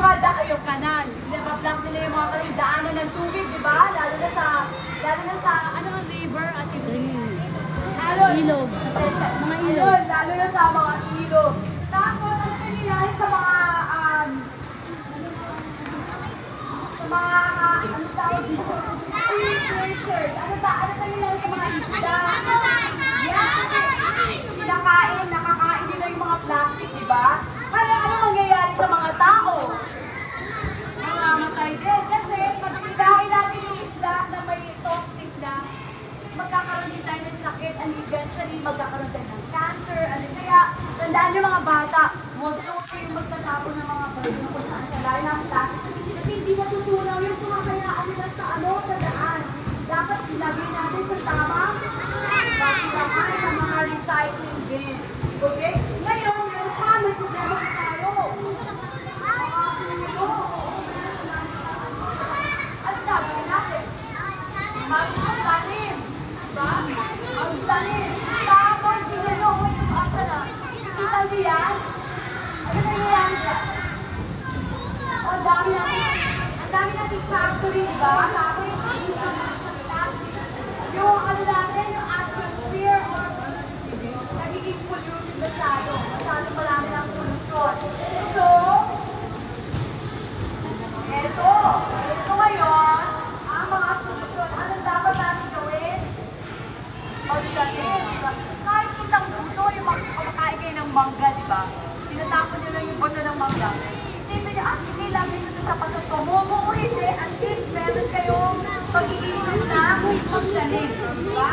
babada kayo kanan. Nabablock nila yung mga daanan ng tubig, di ba? Lalo na sa ano ang river at Ilog. Mga ilog. Ayun, lalo na sa mga ilog. Tapos, ano nangyayari sa mga ano tawag dito? Sea creatures. Ano nangyayari sa mga isda? Yes, nakakain nila yung mga plastic, di ba? Kaya ano mangyayari sa mga tao? Mamamatay din. Kasi pag kinain natin yung isda na may toxic na, magkakaroon din tayo ng sakit and eventually magkakaroon tayo ng cancer. Kaya, tandaan yung mga bata, huwag kayong magtatapon ng mga bagay kung saan sa layo ng plastic. Kasi hindi natutunaw yung kumakayaan nila sa daan. Dapat ilagay natin sa tamang basilahan sa mga recycling bin. Okay? Ngayon, meron pa, may problema pa tayo. Ano gagawin natin? Magtanim. Diba? Magtanim. Tapos, isa nyo, yung asa na. Kita nyo yan? Ano na yan dyan? O, ang dami natin factory, diba? Tapos, yung ano natin, yung atmosphere or nagiging polluted masyado. Masyado marami ng pollution. So, ito ngayon, ang mga solusyon. Anong dapat natin gawin? Magtanim. Kahit isang buto, yung kumakain kayo ng mangga, di ba? Tinatapon nyo lang yung buto ng mangga. Isipin nyo, sige, lagay nyo sa patuto mo o hindi, at least meron kayong pag-iisip na magtanim. Di ba?